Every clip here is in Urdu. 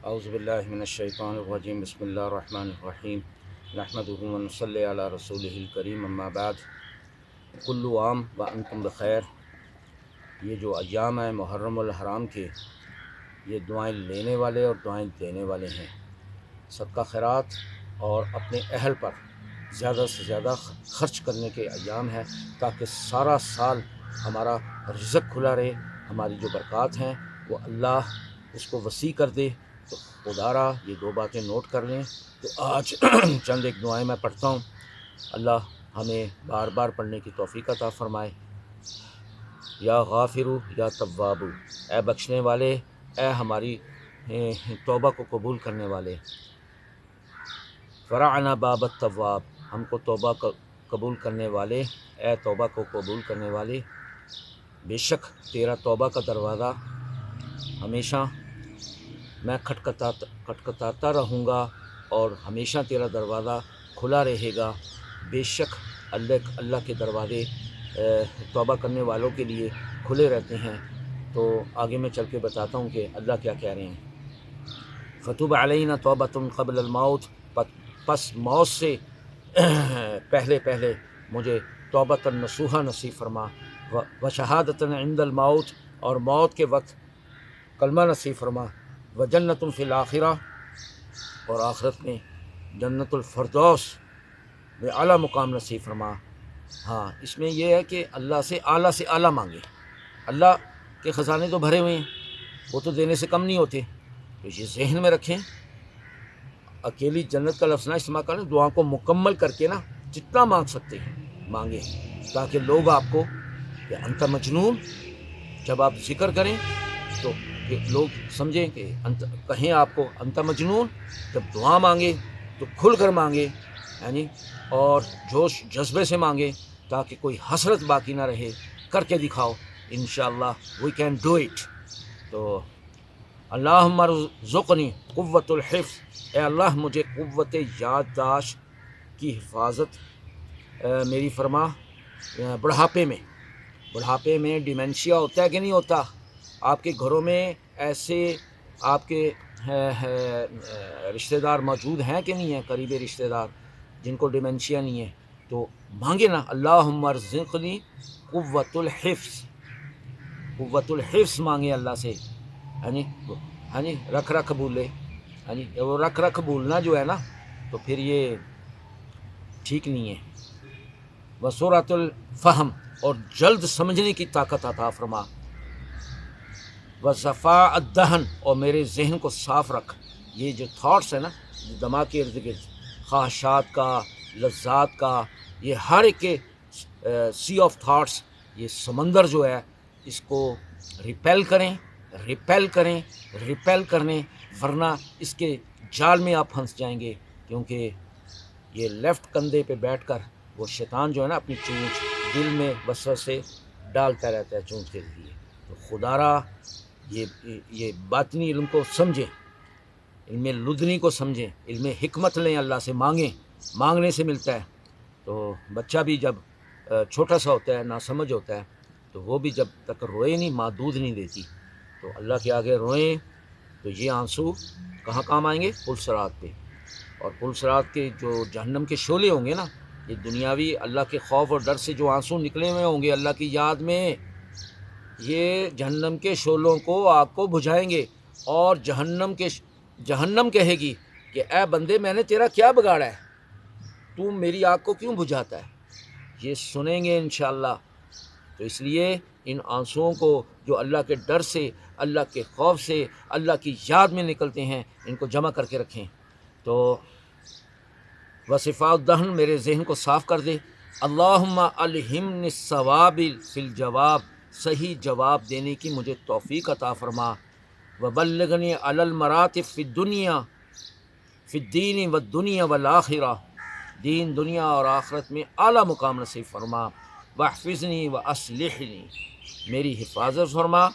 اعوذ باللہ من الشیطان الرجیم بسم اللہ الرحمن الرحیم نحمدہ و نصلی علی رسولہ الکریم اما بعد کل عام و انتم بخیر۔ یہ جو ایام ہیں محرم الحرام کے، یہ دعائیں لینے والے اور دعائیں دینے والے ہیں۔ صدقہ خیرات اور اپنے اہل پر زیادہ سے زیادہ خرچ کرنے کے ایام ہیں، تاکہ سارا سال ہمارا رزق کھلا رہے، ہماری جو برکات ہیں وہ اللہ اس کو وسیع کر دے۔ تو خدا را یہ دو باتیں نوٹ کر لیں۔ تو آج چند ایک دعائیں میں پڑھتا ہوں، اللہ ہمیں بار بار پڑھنے کی توفیق عطا فرمائے۔ یا غافرو یا توابو، اے بخشنے والے، اے ہماری توبہ کو قبول کرنے والے۔ فرعنا باب التواب، ہم کو توبہ قبول کرنے والے، اے توبہ کو قبول کرنے والے، بے شک تیرا توبہ کا دروازہ ہمیشہ میں کھٹکھٹاتا رہوں گا اور ہمیشہ تیرا دروازہ کھلا رہے گا۔ بے شک اللہ کے دروازے توبہ کرنے والوں کے لیے کھلے رہتے ہیں۔ تو آگے میں چل کے بتاتا ہوں کہ اللہ کیا کہہ رہے ہیں۔ فتوب علینا توبۃ قبل الموت، پس موت سے پہلے مجھے توبۃ نصوحہ نصیب فرما، و شہادۃ عند الموت، اور موت کے وقت کلمہ نصیب فرما، و جنت فی الآخرہ، اور آخرت میں جنت الفردوس میں اعلیٰ مقام نصیب فرما۔ ہاں، اس میں یہ ہے کہ اللہ سے اعلیٰ مانگے۔ اللہ کے خزانے تو بھرے ہوئے ہیں، وہ تو دینے سے کم نہیں ہوتے۔ تو یہ ذہن میں رکھیں، اکیلی جنت کا لفظ نہ استعمال کریں، دعا کو مکمل کر کے نا جتنا مانگ سکتے ہیں مانگیں، تاکہ لوگ آپ کو کہ انت مجنون، جب آپ ذکر کریں تو کہ لوگ سمجھیں کہ کہیں آپ کو انت مجنون، جب دعا مانگے تو کھل کر مانگے، یعنی اور جوش جذبے سے مانگے، تاکہ کوئی حسرت باقی نہ رہے۔ کر کے دکھاؤ، انشاءاللہ وی کین ڈو اٹ۔ تو اللہم ارزقنی قوت الحفظ، اے اللہ مجھے قوت یادداشت کی حفاظت میری فرما۔ بڑھاپے میں ڈیمنشیا ہوتا ہے کہ نہیں ہوتا؟ آپ کے گھروں میں ایسے آپ کے رشتہ دار موجود ہیں کہ نہیں ہیں، قریبی رشتہ دار جن کو ڈیمنشیا نہیں ہے؟ تو مانگے نا، اللہم ارزقنی قوت الحفظ مانگے اللہ سے، ہاں جی رکھ بھولے، ہاں جی وہ رکھ بھولنا جو ہے نا، تو پھر یہ ٹھیک نہیں ہے۔ وسرعۃ الفہم، اور جلد سمجھنے کی طاقت عطا فرما۔ وصفاء الدہن، اور میرے ذہن کو صاف رکھ۔ یہ جو تھاٹس ہے نا دماغ کے ارد گرد، خواہشات کا، لذات کا، یہ ہر ایک کے سی آف تھاٹس، یہ سمندر جو ہے، اس کو ریپیل کریں، ورنہ اس کے جال میں آپ پھنس جائیں گے، کیونکہ یہ لیفٹ کندھے پہ بیٹھ کر وہ شیطان جو ہے نا اپنی چونچ دل میں وسوسے ڈالتا رہتا ہے چونچ کے لیے۔ تو خدا را یہ باطنی علم کو سمجھیں، علم لدنی کو سمجھیں، علم حکمت لیں، اللہ سے مانگیں، مانگنے سے ملتا ہے۔ تو بچہ بھی جب چھوٹا سا ہوتا ہے، ناسمجھ ہوتا ہے، تو وہ بھی جب تک روئے نہیں، ماں دودھ نہیں دیتی، تو اللہ کے آگے روئیں تو یہ آنسو کہاں کام آئیں گے؟ پل صراط پہ۔ اور پل صراط کے جو جہنم کے شعلے ہوں گے نا، یہ دنیاوی اللہ کے خوف اور ڈر سے جو آنسو نکلے ہوئے ہوں گے اللہ کی یاد میں، یہ جہنم کے شعلوں کو آگ کو بجھائیں گے، اور جہنم کہے گی کہ اے بندے، میں نے تیرا کیا بگاڑا ہے، تو میری آگ کو کیوں بجھاتا ہے؟ یہ سنیں گے انشاءاللہ۔ تو اس لیے ان آنسوؤں کو جو اللہ کے ڈر سے، اللہ کے خوف سے، اللہ کی یاد میں نکلتے ہیں، ان کو جمع کر کے رکھیں۔ تو وصفاء الدہن، میرے ذہن کو صاف کر دے۔ اللہم الہمنی الصواب فی الجواب، صحیح جواب دینے کی مجھے توفیق عطا فرما۔ وبلغنی علی المراتب فی الدنیا، فی الدین والدنیا والآخرہ، دین دنیا اور آخرت میں اعلیٰ مقام نصیب فرما۔ واحفظنی واصلحنی، میری حفاظت فرما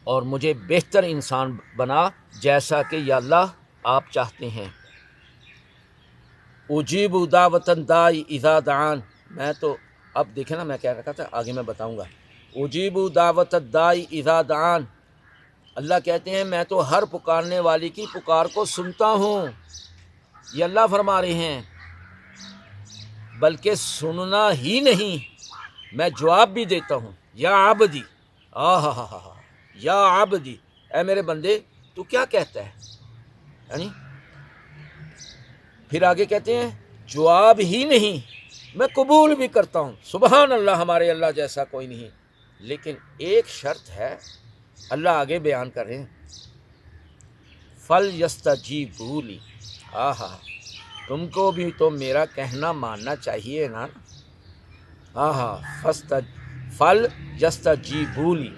اور مجھے بہتر انسان بنا، جیسا کہ یا اللہ آپ چاہتے ہیں۔ اجیب دعوت الداعی اذا دعان، میں تو اب دیکھیں نا میں کیا رکھا تھا، آگے میں بتاؤں گا۔ اجیب دعوت الداعی اذا دعان، اللہ کہتے ہیں میں تو ہر پکارنے والے کی پکار کو سنتا ہوں، یہ اللہ فرما رہے ہیں، بلکہ سننا ہی نہیں میں جواب بھی دیتا ہوں۔ یا عبدی، یا عبدی، اے میرے بندے تو کیا کہتا ہے، یعنی پھر آگے کہتے ہیں جواب ہی نہیں میں قبول بھی کرتا ہوں۔ سبحان اللہ، ہمارے اللہ جیسا کوئی نہیں، لیکن ایک شرط ہے، اللہ آگے بیان کر رہے ہیں، فَلْيَسْتَجِيبُوا لِي، تم کو بھی تو میرا کہنا ماننا چاہیے نا، فَلْيَسْتَجِيبُوا لِي،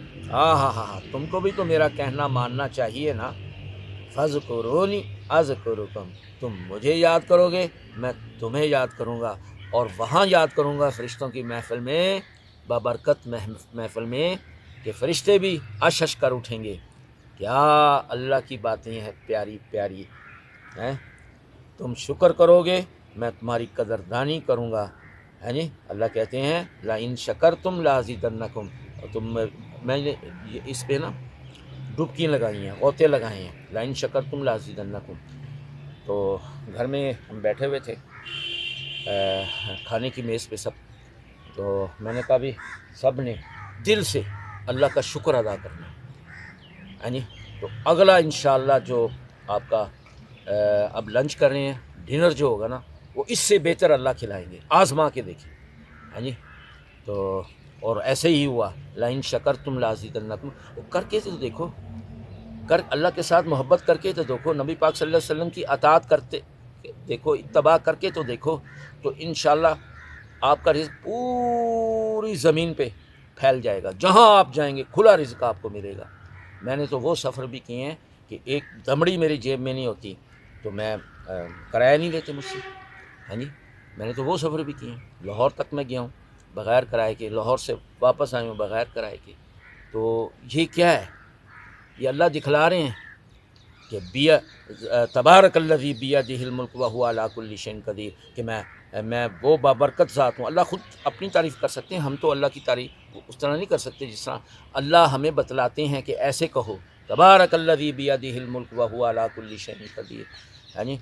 تم کو بھی تو میرا کہنا ماننا چاہیے نا، فَاذْكُرُونِي أَذْكُرُكُمْ، تم مجھے یاد کرو گے میں تمہیں یاد کروں گا، اور وہاں یاد کروں گا فرشتوں کی محفل میں، بابرکت محفل میں، کہ فرشتے بھی اشش کر اٹھیں گے، کیا اللہ کی باتیں ہیں پیاری پیاری ہیں، تم شکر کرو گے میں تمہاری قدردانی کروں گا، ہے جی۔ اللہ کہتے ہیں لَإِن شَكَرْتُمْ لَأَزِيدَنَّكُمْ، اور میں نے اس پہ نا ڈبکی لگائی ہیں، غوطے لگائے ہیں، لَإِن شَكَرْتُمْ لَأَزِيدَنَّكُمْ۔ تو گھر میں ہم بیٹھے ہوئے تھے کھانے کی میز پہ سب، تو میں نے کہا بھی سب نے دل سے اللہ کا شکر ادا کرنا ہے جی۔ تو اگلا انشاءاللہ جو آپ کا اب لنچ کر رہے ہیں، ڈنر جو ہوگا نا، وہ اس سے بہتر اللہ کھلائیں گے، آزما کے دیکھیں، ہاں جی۔ تو اور ایسے ہی ہوا، لَإِن شَكَرْتُمْ لَأَزِيدَنَّكُمْ، وہ کر کے تو دیکھو، اللہ کے ساتھ محبت کر کے تو دیکھو، نبی پاک صلی اللہ علیہ وسلم کی اطاعت کرتے دیکھو، اتباع کر کے تو دیکھو، تو انشاءاللہ آپ کا رزق پوری زمین پہ پھیل جائے گا، جہاں آپ جائیں گے کھلا رزق آپ کو ملے گا۔ میں نے تو وہ سفر بھی کیے ہیں کہ ایک دمڑی میری جیب میں نہیں ہوتی تو میں کرایہ نہیں لیتے مجھ سے، ہاں جی، میں نے تو وہ سفر بھی کیے ہیں، لاہور تک میں گیا ہوں بغیر کرائے کے، لاہور سے واپس آئے ہوں بغیر کرائے کے۔ تو یہ کیا ہے، یہ اللہ دکھلا رہے ہیں کہ تبارک الذی بیدہ الملک وہو علی کل شیء قدیر، کہ میں وہ بابرکت ذات ہوں۔ اللہ خود اپنی تعریف کر سکتے ہیں، ہم تو اللہ کی تعریف اس طرح نہیں کر سکتے جس طرح اللہ ہمیں بتلاتے ہیں کہ ایسے کہو، تبارک الذی بیدہ الملک وہو علی کل شیء قدیر، یعنی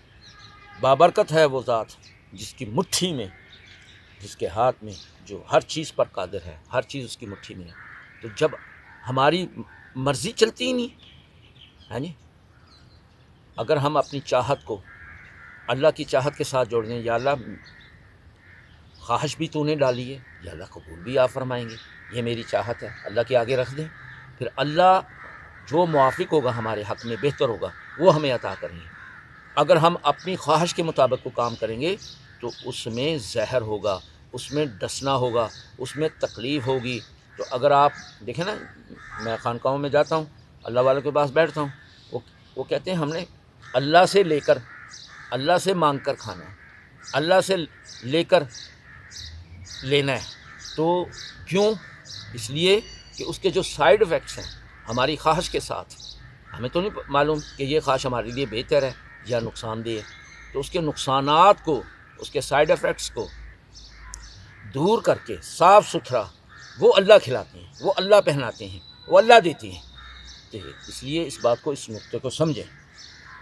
بابرکت ہے وہ ذات جس کی مٹھی میں، جس کے ہاتھ میں، جو ہر چیز پر قادر ہے، ہر چیز اس کی مٹھی میں ہے۔ تو جب ہماری مرضی چلتی ہی نہیں، ہے جی، اگر ہم اپنی چاہت کو اللہ کی چاہت کے ساتھ جوڑ دیں، یا اللہ خواہش بھی تو نے ڈالی ہے، یا اللہ قبول بھی آپ فرمائیں گے، یہ میری چاہت ہے، اللہ کے آگے رکھ دیں، پھر اللہ جو موافق ہوگا ہمارے حق میں، بہتر ہوگا، وہ ہمیں عطا کریں گے۔ اگر ہم اپنی خواہش کے مطابق کو کام کریں گے تو اس میں زہر ہوگا، اس میں ڈسنا ہوگا، اس میں تکلیف ہوگی۔ تو اگر آپ دیکھیں نا، میں خانقاہوں میں جاتا ہوں، اللہ والوں کے پاس بیٹھتا ہوں، وہ کہتے ہیں ہم نے اللہ سے لے کر، اللہ سے مانگ کر کھانا ہے، اللہ سے لے کر لینا ہے۔ تو کیوں؟ اس لیے کہ اس کے جو سائیڈ ایفیکٹس ہیں ہماری خواہش کے ساتھ، ہمیں تو نہیں معلوم کہ یہ خواہش ہمارے لیے بہتر ہے یا نقصان دہ ہے، تو اس کے نقصانات کو، اس کے سائیڈ ایفیکٹس کو دور کر کے صاف ستھرا وہ اللہ کھلاتے ہیں، وہ اللہ پہناتے ہیں، وہ اللہ دیتے ہیں۔ تو اس لیے اس بات کو، اس نقطے کو سمجھیں۔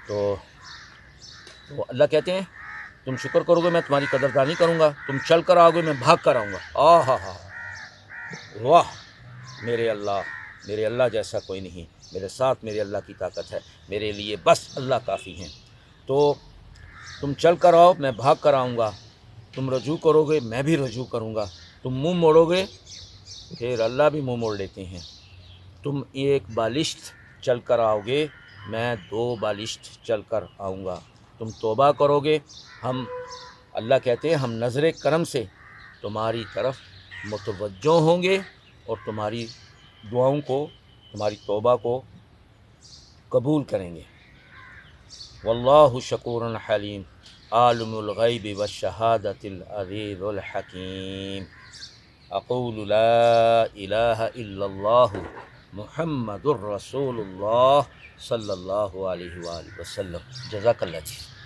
تو اللہ کہتے ہیں تم شکر کرو گے میں تمہاری قدردانی کروں گا، تم چل کر آؤ گے میں بھاگ کر آؤں گا۔ واہ، میرے اللہ جیسا کوئی نہیں، میرے ساتھ میرے اللہ کی طاقت ہے، میرے لیے بس اللہ کافی ہیں۔ تو تم چل کر آؤ میں بھاگ کر آؤں گا، تم رجوع کرو گے میں بھی رجوع کروں گا، تم منہ موڑو گے پھر اللہ بھی منہ موڑ لیتے ہیں، تم ایک بالشت چل کر آؤ گے میں 2 بالشت چل کر آؤں گا، تم توبہ کرو گے، ہم اللہ کہتے ہیں ہم نظر کرم سے تمہاری طرف متوجہ ہوں گے اور تمہاری دعاؤں کو، تمہاری توبہ کو قبول کریں گے۔ واللہ شکور حلیم، عالم الغیب والشہادۃ العزیز الحکیم۔ اقول لا الہ الا اللہ محمد الرسول اللہ صلی اللہ علیہ وآلہ وسلم۔ جزاک اللہ جی۔